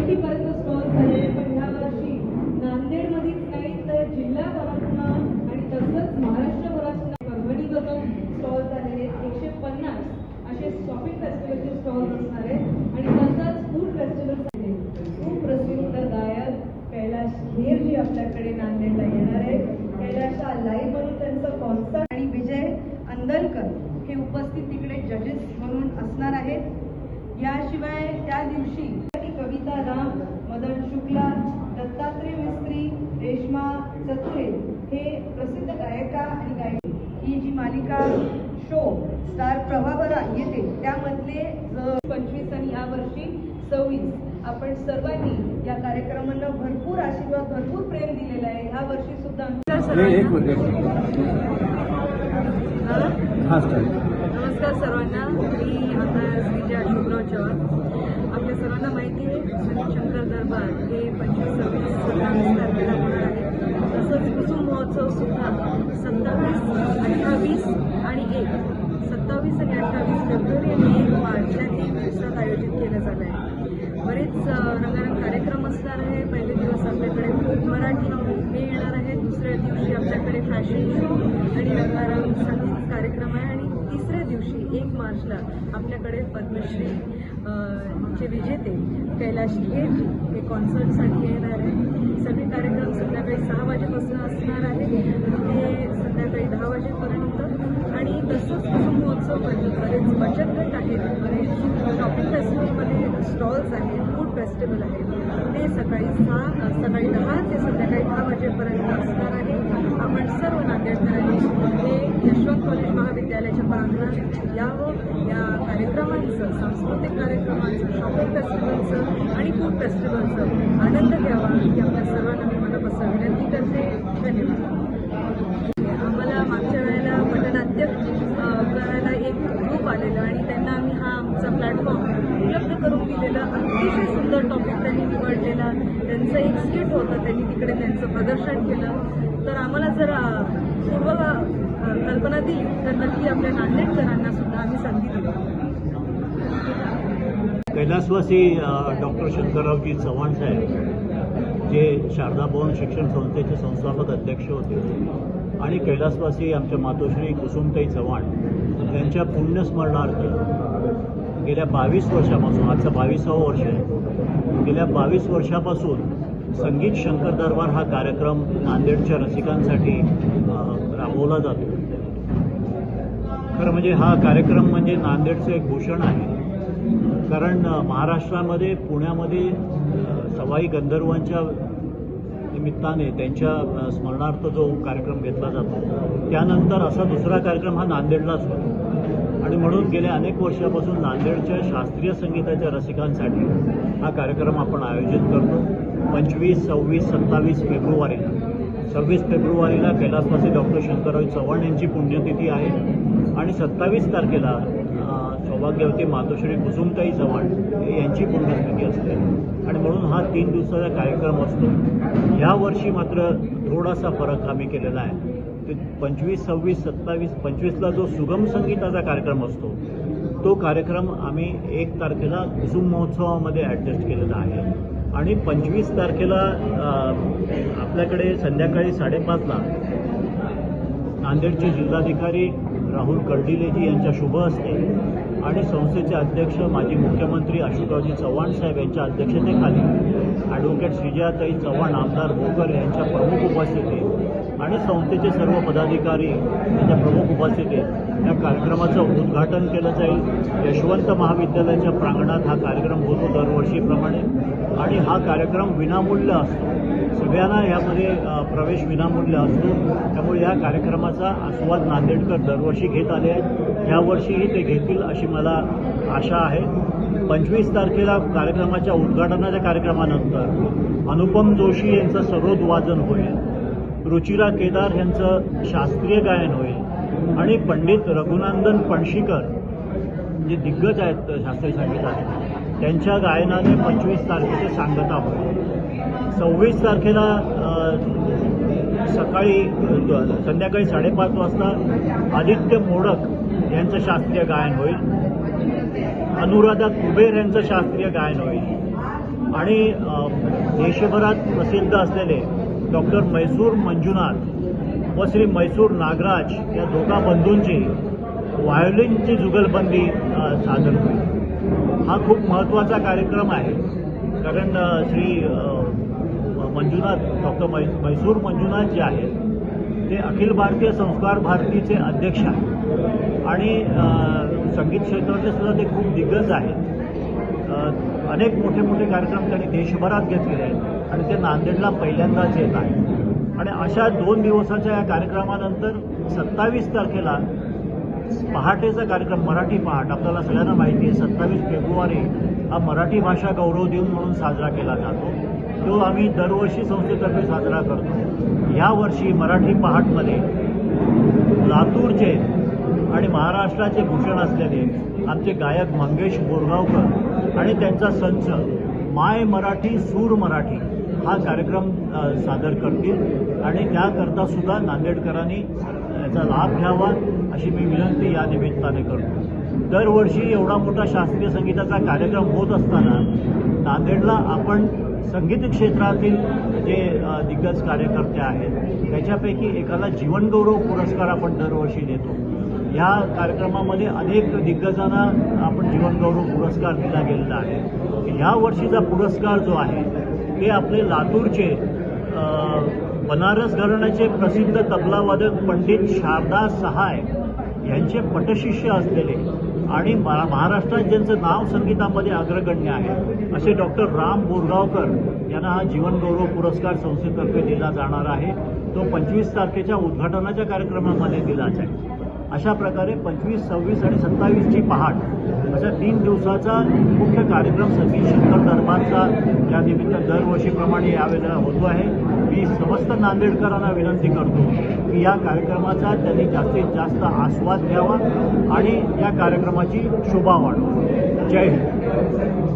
अमरावतीपर्यंत stall झाले, पण ह्या वर्षी नांदेडमध्येच नाही तर जिल्ह्याभरातून आणि तसंच महाराष्ट्रभरातून परभणीमधून स्टॉल झालेले 150 असे शॉपिंग फेस्टिवलचे स्टॉल्स असणार आहेत आणि तसंच फूड फेस्टिवल झाले. सुप्रसिद्ध गायक कैलाश खेर जी आपल्याकडे नांदेडला येणार आहेत. कैलाशचा लाईव्ह म्हणून त्यांचं कॉन्सर्ट आणि विजय अंदलकर हे उपस्थित तिकडे जजेस म्हणून असणार आहेत. याशिवाय त्या दिवशी कविता राम, मदन शुक्ला, दत्तात्रय मिस्त्री, रेश्मा चतुरे हे प्रसिद्ध गायिका आणि गायक ही जी मालिका शो स्टार प्रभावरा येते त्यामधले 25 आणि या वर्षी 26 आपण सर्वांनी या कार्यक्रमांना भरपूर आशीर्वाद भरपूर प्रेम दिलेलं आहे. ह्या वर्षी सुद्धा नमस्कार सर्वांना. मी आता श्रीजा अशोकराव चव्हाण. आपल्या सर्वांना माहिती आहे संगीत शंकर दरबार हे 25-26-27 तारखेला होणार आहे. तसंच कुसुम महोत्सव सुद्धा 27, 28 आणि 1 27 आणि 28 फेब्रुवारी आणि 1 मार्च या 3 दिवसात आयोजित केलं झालं आहे. बरेच रंगारंग कार्यक्रम असणार आहे. पहिले दिवस आपल्याकडे खूप मराठी हे येणार आहे. दुसऱ्या दिवशी आपल्याकडे फॅशन शो आणि रंगारंग संगीत कार्यक्रम आहे आणि तिसऱ्या दिवशी 1 मार्चला आपल्याकडे पद्मश्री चे विजेते कैलाश खेर हे कॉन्सर्टसाठी येणार आहे. सगळे कार्यक्रम संध्याकाळी 6 वाजेपासून असणार आहे ते संध्याकाळी 10 वाजेपर्यंत. आणि तसंच कुसुम महोत्सवमध्ये बरेच बचत गट आहेत, बरेच शॉपिंग फेस्टिवलमध्ये स्टॉल्स आहेत, फूड फेस्टिवल आहे ते सकाळी 10 ते संध्याकाळी 10 वाजेपर्यंत असणार आहे. आपण सर्व नांदेडकरांनी हे यशवंत कॉलेज महाविद्यालयाच्या प्रांगणात यावं. या कार्यक्रमांचं, सांस्कृतिक कार्यक्रमांचं, शॉपिंग फेस्टिवलचं आणि फूड फेस्टिवलचं आनंद घ्यावा ही आपल्या सर्वांना मी मनापासून विनंती करते. धन्यवाद. आम्हाला मागच्या वेळेला पटनाट्य करायला एक ग्रुप आलेलं आणि त्यांना आम्ही हा आमचा प्लॅटफॉर्म उपलब्ध करून दिलेला. अतिशय सुंदर टॉपिक त्यांनी निवडलेला. त्यांचं एक स्किट होतं, त्यांनी तिकडे त्यांचं प्रदर्शन केलं. तर आम्हाला जर पूर्व कल्पना दिली तर नक्की आपल्या नांदेडकरांना सुद्धा आम्ही संधी देऊ. कैलासवासी डॉक्टर शंकररावजी चव्हाण साहेब जे शारदा भवन शिक्षण संस्थेचे संस्थापक अध्यक्ष होते आणि कैलासवासी आमच्या मातोश्री कुसुमताई चव्हाण यांच्या पुण्यस्मरणार्थ गेल्या 22 वर्षापासून, आजचं 22वं वर्ष आहे, गेल्या 22 वर्षापासून संगीत शंकर दरबार हा कार्यक्रम नांदेडच्या रसिकांसाठी राबवला जातो. खरं म्हणजे हा कार्यक्रम म्हणजे नांदेडचं एक भूषण आहे. कारण महाराष्ट्रामध्ये पुण्यामध्ये सवाई गंधर्वांच्या निमित्ताने त्यांच्या स्मरणार्थ जो कार्यक्रम घेतला जातो त्यानंतर असा दुसरा कार्यक्रम हा नांदेडलाच होतो. आणि म्हणून गेल्या अनेक वर्षापासून नांदेडच्या शास्त्रीय संगीताच्या रसिकांसाठी हा कार्यक्रम आपण आयोजित करतो. 25, 26, 27 फेब्रुवारीला 26 फेब्रुवारीला कैलासवासी डॉक्टर शंकरराव चव्हाण यांची पुण्यतिथी आहे आणि 27 तारखेला सौभाग्यवती मातोश्री कुसुमताई चव्हाण यांची पुण्यतिथी असते आणि म्हणून हा 3 दिवसाचा कार्यक्रम असतो. यावर्षी मात्र थोडासा फरक आम्ही केलेला आहे. ते 25, 26, 27, 25ला जो सुगम संगीताचा कार्यक्रम असतो तो कार्यक्रम आम्ही 1 तारखेला कुसुम महोत्सवामध्ये ॲडजस्ट केलेला आहे आणि 25 तारखेला आपल्याकडे संध्याकाळी 5:30ला नांदेडचे जिल्हाधिकारी राहुल कर्डिलेजी यांच्या शुभ हस्ते आणि संस्थेचे अध्यक्ष माजी मुख्यमंत्री अशोकरावजी चव्हाण साहेब यांच्या अध्यक्षतेखाली ॲडव्होकेट श्रीजाताई चव्हाण आमदार भोकर यांच्या प्रमुख उपस्थितीत आणि संस्थेचे सर्व पदाधिकारी यांच्या प्रमुख उपस्थितीत या कार्यक्रमाचं उद्घाटन केलं जाईल. यशवंत महाविद्यालयाच्या प्रांगणात हा कार्यक्रम होतो दरवर्षीप्रमाणे आणि हा कार्यक्रम विनामूल्य असतो. सगळ्यांना यामध्ये प्रवेश विनामूल्य असतो. त्यामुळे या कार्यक्रमाचा आस्वाद नांदेडकर दरवर्षी घेत आले आहेत. यावर्षीही ते घेतील अशी मला आशा आहे. 25 तारखेला कार्यक्रमाच्या उद्घाटनाच्या कार्यक्रमानंतर अनुपम जोशी यांचं सरोद वादन होईल, रुचिरा केदार यांचं शास्त्रीय गायन होईल आणि पंडित रघुनंदन पणशीकर जे दिग्गज आहेत शास्त्रीय संगीतात त्यांच्या गायनाने 25 तारखेची सांगता होईल. 26 तारखेला संध्याकाळी 5:30 वाजता आदित्य मोडक यांचं शास्त्रीय गायन होईल, अनुराधा कुबेर यांचं शास्त्रीय गायन होईल आणि देशभरात प्रसिद्ध असलेले डॉक्टर मैसूर मंजुनाथ व श्री मैसूर नागराज या दोघा बंधूंची व्हायोलिनची जुगलबंदी सादर होईल. हा खूप महत्त्वाचा कार्यक्रम आहे, कारण श्री मंजुनाथ डॉक्टर मैसूर मंजुनाथ जे आहेत ते अखिल भारतीय संस्कार भारतीचे अध्यक्ष आहेत आणि संगीत क्षेत्रातले सुद्धा ते खूप दिग्गज आहेत. अनेक मोठे मोठे कार्यक्रम त्यांनी देशभरात घेतलेले आहेत आणि ते नांदेडला पहिल्यांदाच येत आहेत. आणि अशा 2 दिवसाच्या या कार्यक्रमानंतर 27 तारखेला पहाटेचा कार्यक्रम मराठी पहाट, आपल्याला सगळ्यांना माहिती आहे 27 फेब्रुवारी हा मराठी भाषा गौरव दिन म्हणून साजरा केला जातो. तो आम्ही दरवर्षी संस्थेतर्फे साजरा करतो. यावर्षी मराठी पहाटमध्ये लातूरचे आणि महाराष्ट्राचे भूषण असलेले आमचे गायक मंगेश बोरगावकर आणि त्यांचा संच माय मराठी सूर मराठी हा कार्यक्रम सादर करतील आणि त्याकरता सुद्धा नांदेडकरांनी याचा लाभ घ्यावा अशी मी विनंती या निमित्ताने करतो. दरवर्षी एवढा मोठा शास्त्रीय संगीताचा कार्यक्रम होत असताना नांदेडला आपण संगीत क्षेत्रातील जे दिग्गज कार्यकर्ते आहेत त्याच्यापैकी एकाला जीवनगौरव पुरस्कार आपण दरवर्षी देतो. या कार्यक्रमामध्ये अनेक दिग्गजांना आपण जीवनगौरव पुरस्कार दिला गेलेला आहे. या वर्षीचा पुरस्कार जो आहे ते आपले लातूरचे बनारस घराण्याचे प्रसिद्ध तबलावादक पंडित शारदा सहाय यांचे पटशिष्य असलेले आणि महाराष्ट्रात ज्यांचं नाव संगीतामध्ये अग्रगण्य आहे असे डॉक्टर राम बोरगावकर यांना हा जीवनगौरव पुरस्कार संस्थेतर्फे दिला जाणार आहे. तो 25 तारखेच्या उद्घाटनाच्या कार्यक्रमामध्ये दिला जाईल. अशा प्रकारे 25, 26 आणि 27ची पहाट अशा 3 दिवसाचा मुख्य कार्यक्रम संगीत शंकर दरबारचा या निमित्त दरवर्षीप्रमाणे यावेळेला होतो आहे. मी समस्त नांदेडकरांना विनंती करतो की या कार्यक्रमाचा त्यांनी जास्तीत जास्त आस्वाद घ्यावा आणि या कार्यक्रमाची शोभा वाढवा. जय हिंद.